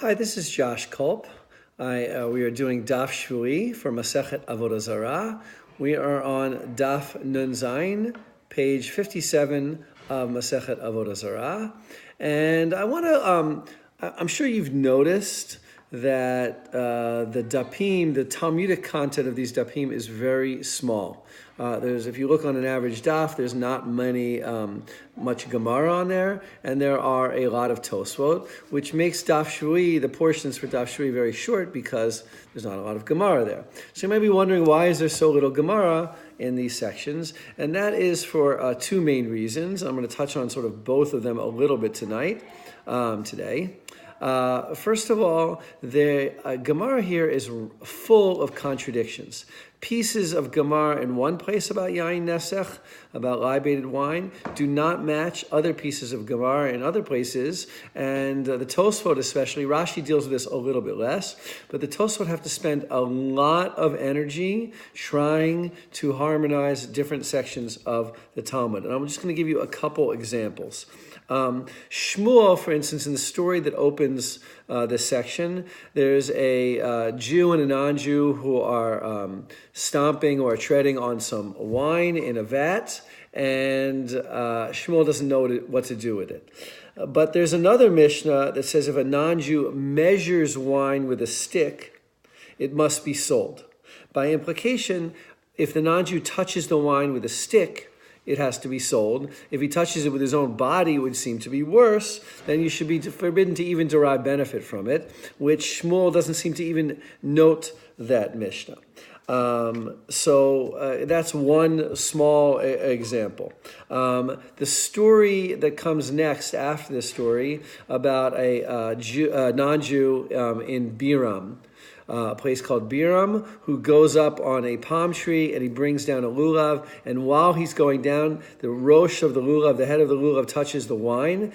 Hi, this is Josh Kulp. We are doing Daf Shevui for Masechet Avodah Zarah. We are on Daf Nun Zayin, page 57 of Masechet Avodah Zarah. And I want to, I'm sure you've noticed that the dapim, the Talmudic content of these dapim is very small. If you look on an average daf, there's not much Gemara on there, and there are a lot of Tosfot, which makes Daf Shevui, the portions for Daf Shevui, very short because there's not a lot of Gemara there. So you may be wondering, why is there so little Gemara in these sections? And that is for two main reasons. I'm going to touch on sort of both of them a little bit today. First of all, the Gemara here is full of contradictions. Pieces of Gemara in one place about Yain Nesech, about libated wine, do not match other pieces of Gemara in other places, and the Tosfot especially, Rashi deals with this a little bit less, but the Tosfot have to spend a lot of energy trying to harmonize different sections of the Talmud. And I'm just going to give you a couple examples. Shmuel, for instance, in the story that opens this section, there's a Jew and a non-Jew who are stomping or treading on some wine in a vat, and Shmuel doesn't know what to do with it. But there's another Mishnah that says if a non-Jew measures wine with a stick, it must be sold. By implication, if the non-Jew touches the wine with a stick, it has to be sold. If he touches it with his own body, it would seem to be worse. Then you should be forbidden to even derive benefit from it, which Shmuel doesn't seem to even note that Mishnah. So that's one small example. The story that comes next after this story about a non-Jew in Biram, a place called Biram, who goes up on a palm tree and he brings down a lulav, and while he's going down, the rosh of the lulav, the head of the lulav, touches the wine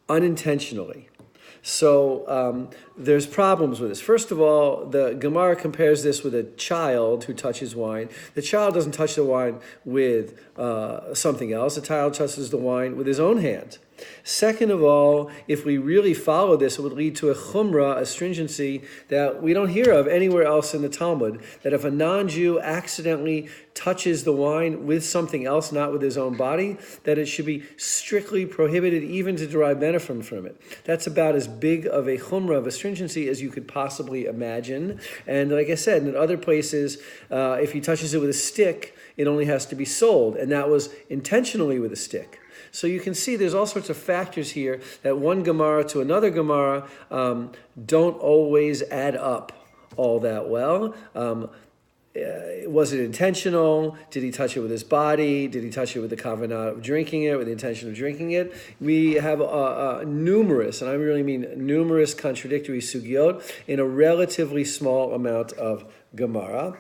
unintentionally. So there's problems with this. First of all, the Gemara compares this with a child who touches wine. The child doesn't touch the wine with something else. The child touches the wine with his own hand. Second of all, if we really follow this, it would lead to a chumrah, a stringency that we don't hear of anywhere else in the Talmud, that if a non-Jew accidentally touches the wine with something else, not with his own body, that it should be strictly prohibited even to derive benefit from it. That's about as big of a chumrah, of a stringency, as you could possibly imagine. And like I said, in other places, if he touches it with a stick, it only has to be sold, and that was intentionally with a stick. So you can see there's all sorts of factors here that one Gemara to another Gemara don't always add up all that well. Was it intentional? Did he touch it with his body? Did he touch it with the kavanah of drinking it, with the intention of drinking it? We have numerous, and I really mean numerous, contradictory sugyot in a relatively small amount of Gemara.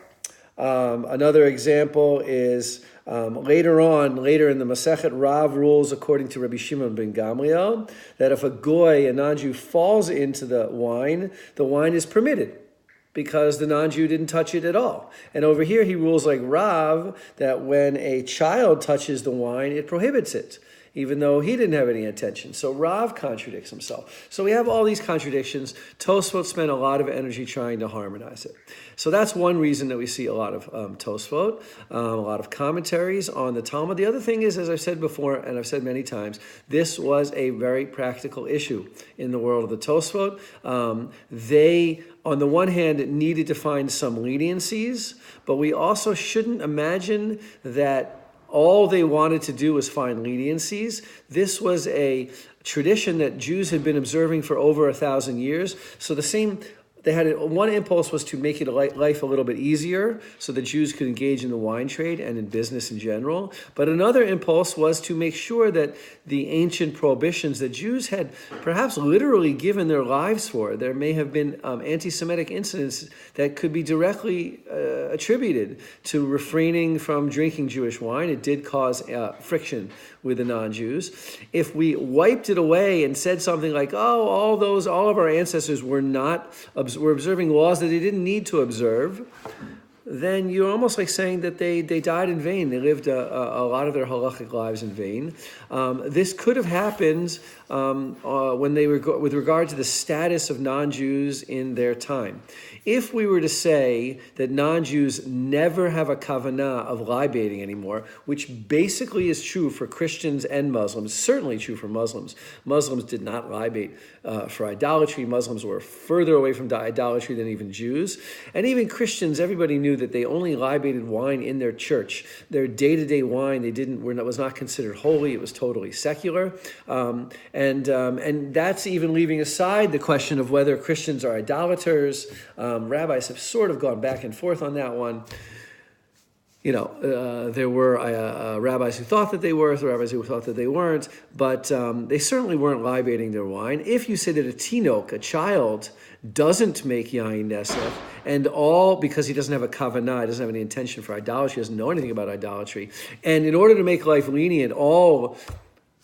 Another example is later in the Masechet, Rav rules according to Rabbi Shimon ben Gamliel that if a goy, a non-Jew, falls into the wine is permitted because the non-Jew didn't touch it at all. And over here he rules like Rav that when a child touches the wine, it prohibits it, even though he didn't have any intention. So Rav contradicts himself. So we have all these contradictions. Tosfot spent a lot of energy trying to harmonize it. So that's one reason that we see a lot of Tosfot, a lot of commentaries on the Talmud. The other thing is, as I've said before, and I've said many times, this was a very practical issue in the world of the Tosfot. They, on the one hand, needed to find some leniencies, but we also shouldn't imagine that all they wanted to do was find leniencies. This was a tradition that Jews had been observing for over 1,000 years. So one impulse was to make life a little bit easier so that Jews could engage in the wine trade and in business in general. But another impulse was to make sure that the ancient prohibitions that Jews had perhaps literally given their lives for, there may have been anti-Semitic incidents that could be directly attributed to refraining from drinking Jewish wine. It did cause friction with the non-Jews. If we wiped it away and said something like, all of our ancestors were observing laws that they didn't need to observe, then you're almost like saying that they died in vain. They lived a lot of their halachic lives in vain. This could have happened when they were with regard to the status of non-Jews in their time. If we were to say that non-Jews never have a kavanah of libating anymore, which basically is true for Christians and Muslims, certainly true for Muslims. Muslims did not libate for idolatry. Muslims were further away from idolatry than even Jews. And even Christians, everybody knew that they only libated wine in their church. Their day-to-day wine, was not considered holy. It was totally secular. And that's even leaving aside the question of whether Christians are idolaters. Rabbis have sort of gone back and forth on that one. There were rabbis who thought that they were, rabbis who thought that they weren't, but they certainly weren't libating their wine. If you say that a tinok, a child, doesn't make yain nesef, and all because he doesn't have a kavanah, he doesn't have any intention for idolatry, he doesn't know anything about idolatry, and in order to make life lenient, all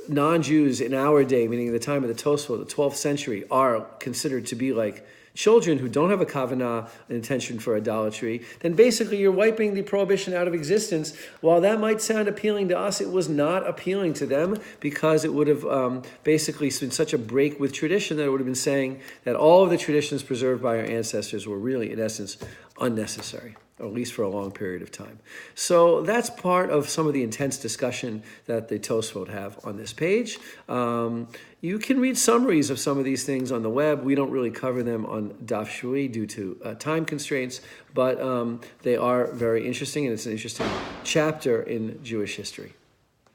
non-Jews in our day, meaning the time of the Tosfot, the 12th century, are considered to be like children who don't have a kavanah, an intention for idolatry, then basically you're wiping the prohibition out of existence. While that might sound appealing to us, it was not appealing to them, because it would have basically been such a break with tradition that it would have been saying that all of the traditions preserved by our ancestors were really, in essence, unnecessary, or at least for a long period of time. So that's part of some of the intense discussion that the Tosfot have on this page. You can read summaries of some of these things on the web. We don't really cover them on Daf Shevui due to time constraints, but they are very interesting, and it's an interesting chapter in Jewish history.